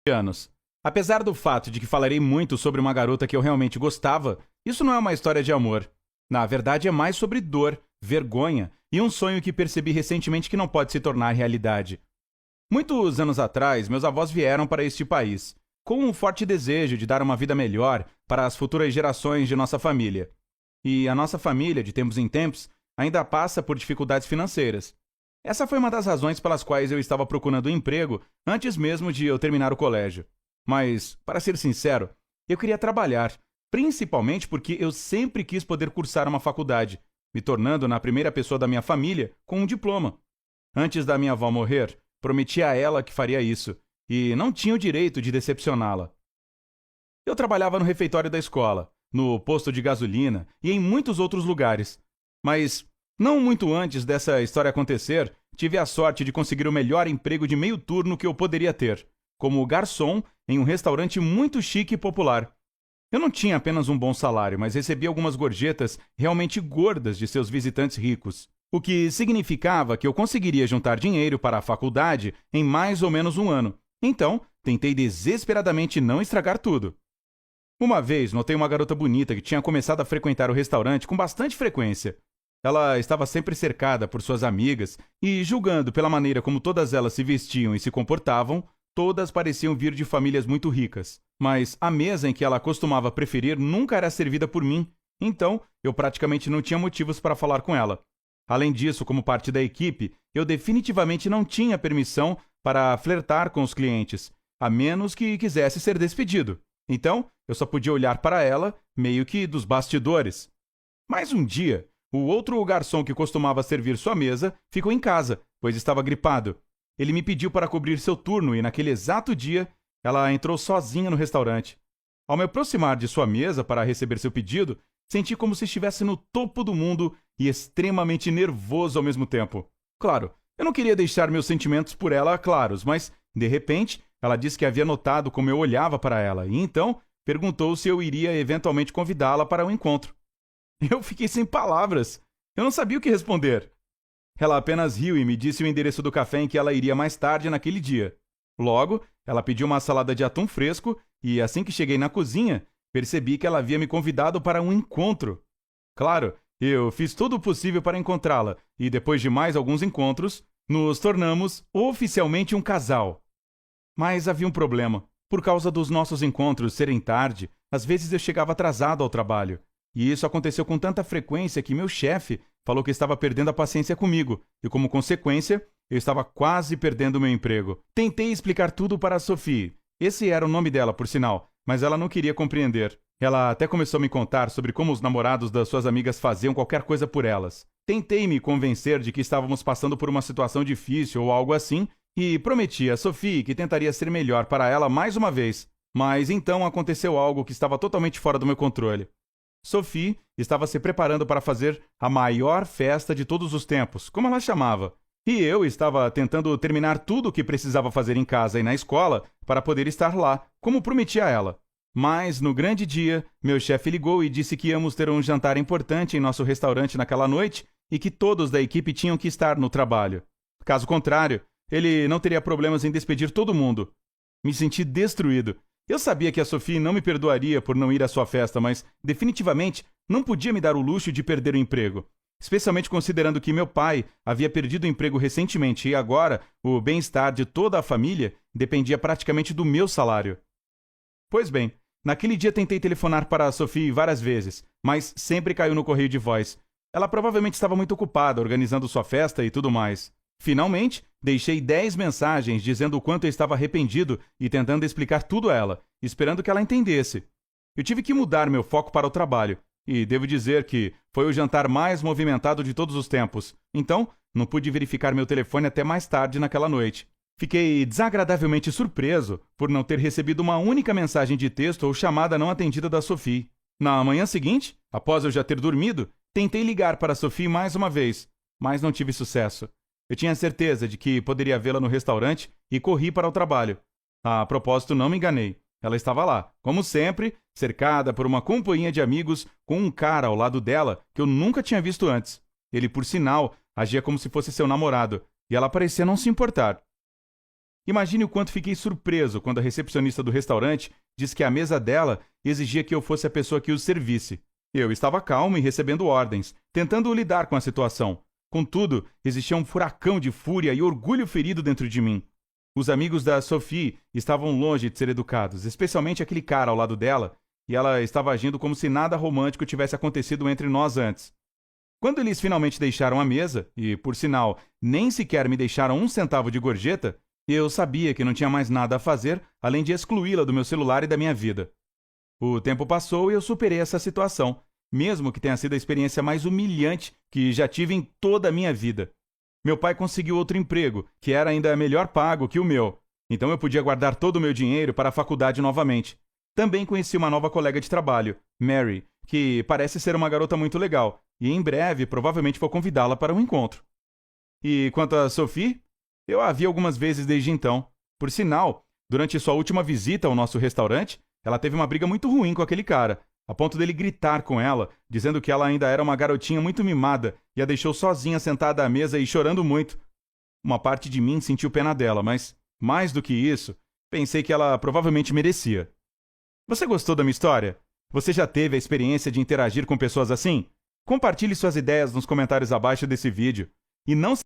anos. Apesar do fato de que falarei muito sobre uma garota que eu realmente gostava, isso não é uma história de amor. Na verdade, é mais sobre dor, vergonha e um sonho que percebi recentemente que não pode se tornar realidade. Muitos anos atrás, meus avós vieram para este país, com um forte desejo de dar uma vida melhor para as futuras gerações de nossa família. E a nossa família, de tempos em tempos, ainda passa por dificuldades financeiras. Essa foi uma das razões pelas quais eu estava procurando um emprego antes mesmo de eu terminar o colégio. Mas, para ser sincero, eu queria trabalhar, principalmente porque eu sempre quis poder cursar uma faculdade, me tornando na primeira pessoa da minha família com um diploma. Antes da minha avó morrer, prometi a ela que faria isso, e não tinha o direito de decepcioná-la. Eu trabalhava no refeitório da escola, no posto de gasolina e em muitos outros lugares. Mas, não muito antes dessa história acontecer, tive a sorte de conseguir o melhor emprego de meio turno que eu poderia ter, como garçom em um restaurante muito chique e popular. Eu não tinha apenas um bom salário, mas recebia algumas gorjetas realmente gordas de seus visitantes ricos, o que significava que eu conseguiria juntar dinheiro para a faculdade em mais ou menos um ano. Então, tentei desesperadamente não estragar tudo. Uma vez, notei uma garota bonita que tinha começado a frequentar o restaurante com bastante frequência. Ela estava sempre cercada por suas amigas e, julgando pela maneira como todas elas se vestiam e se comportavam, todas pareciam vir de famílias muito ricas. Mas a mesa em que ela costumava preferir nunca era servida por mim, então eu praticamente não tinha motivos para falar com ela. Além disso, como parte da equipe, eu definitivamente não tinha permissão para flertar com os clientes, a menos que quisesse ser despedido. Então, eu só podia olhar para ela, meio que dos bastidores. Mas um dia, o outro garçom que costumava servir sua mesa ficou em casa, pois estava gripado. Ele me pediu para cobrir seu turno e, naquele exato dia, ela entrou sozinha no restaurante. Ao me aproximar de sua mesa para receber seu pedido, senti como se estivesse no topo do mundo e extremamente nervoso ao mesmo tempo. Claro, eu não queria deixar meus sentimentos por ela claros, mas, de repente, ela disse que havia notado como eu olhava para ela e, então, perguntou se eu iria eventualmente convidá-la para um encontro. Eu fiquei sem palavras. Eu não sabia o que responder. Ela apenas riu e me disse o endereço do café em que ela iria mais tarde naquele dia. Logo, ela pediu uma salada de atum fresco e, assim que cheguei na cozinha, percebi que ela havia me convidado para um encontro. Claro, eu fiz todo o possível para encontrá-la e, depois de mais alguns encontros, nos tornamos oficialmente um casal. Mas havia um problema. Por causa dos nossos encontros serem tarde, às vezes eu chegava atrasado ao trabalho. E isso aconteceu com tanta frequência que meu chefe falou que estava perdendo a paciência comigo e, como consequência, eu estava quase perdendo meu emprego. Tentei explicar tudo para a Sophie. Esse era o nome dela, por sinal, mas ela não queria compreender. Ela até começou a me contar sobre como os namorados das suas amigas faziam qualquer coisa por elas. Tentei me convencer de que estávamos passando por uma situação difícil ou algo assim e prometi a Sophie que tentaria ser melhor para ela mais uma vez. Mas então aconteceu algo que estava totalmente fora do meu controle. Sophie estava se preparando para fazer a maior festa de todos os tempos, como ela chamava. E eu estava tentando terminar tudo o que precisava fazer em casa e na escola para poder estar lá, como prometi a ela. Mas, no grande dia, meu chefe ligou e disse que íamos ter um jantar importante em nosso restaurante naquela noite e que todos da equipe tinham que estar no trabalho. Caso contrário, ele não teria problemas em despedir todo mundo. Me senti destruído. Eu sabia que a Sophie não me perdoaria por não ir à sua festa, mas, definitivamente, não podia me dar o luxo de perder o emprego. Especialmente considerando que meu pai havia perdido o emprego recentemente e agora o bem-estar de toda a família dependia praticamente do meu salário. Pois bem, naquele dia tentei telefonar para a Sophie várias vezes, mas sempre caiu no correio de voz. Ela provavelmente estava muito ocupada organizando sua festa e tudo mais. Finalmente, deixei 10 mensagens dizendo o quanto eu estava arrependido e tentando explicar tudo a ela, esperando que ela entendesse. Eu tive que mudar meu foco para o trabalho, e devo dizer que foi o jantar mais movimentado de todos os tempos, então não pude verificar meu telefone até mais tarde naquela noite. Fiquei desagradavelmente surpreso por não ter recebido uma única mensagem de texto ou chamada não atendida da Sophie. Na manhã seguinte, após eu já ter dormido, tentei ligar para a Sophie mais uma vez, mas não tive sucesso. Eu tinha certeza de que poderia vê-la no restaurante e corri para o trabalho. A propósito, não me enganei. Ela estava lá, como sempre, cercada por uma companhia de amigos com um cara ao lado dela que eu nunca tinha visto antes. Ele, por sinal, agia como se fosse seu namorado, e ela parecia não se importar. Imagine o quanto fiquei surpreso quando a recepcionista do restaurante disse que a mesa dela exigia que eu fosse a pessoa que os servisse. Eu estava calmo e recebendo ordens, tentando lidar com a situação. Contudo, existia um furacão de fúria e orgulho ferido dentro de mim. Os amigos da Sophie estavam longe de ser educados, especialmente aquele cara ao lado dela, e ela estava agindo como se nada romântico tivesse acontecido entre nós antes. Quando eles finalmente deixaram a mesa, e, por sinal, nem sequer me deixaram 1 centavo de gorjeta, eu sabia que não tinha mais nada a fazer além de excluí-la do meu celular e da minha vida. O tempo passou e eu superei essa situação, mesmo que tenha sido a experiência mais humilhante que já tive em toda a minha vida. Meu pai conseguiu outro emprego, que era ainda melhor pago que o meu, então eu podia guardar todo o meu dinheiro para a faculdade novamente. Também conheci uma nova colega de trabalho, Mary, que parece ser uma garota muito legal, e em breve provavelmente vou convidá-la para um encontro. E quanto a Sophie? Eu a vi algumas vezes desde então. Por sinal, durante sua última visita ao nosso restaurante, ela teve uma briga muito ruim com aquele cara, a ponto dele gritar com ela, dizendo que ela ainda era uma garotinha muito mimada e a deixou sozinha sentada à mesa e chorando muito. Uma parte de mim sentiu pena dela, mas, mais do que isso, pensei que ela provavelmente merecia. Você gostou da minha história? Você já teve a experiência de interagir com pessoas assim? Compartilhe suas ideias nos comentários abaixo desse vídeo. E não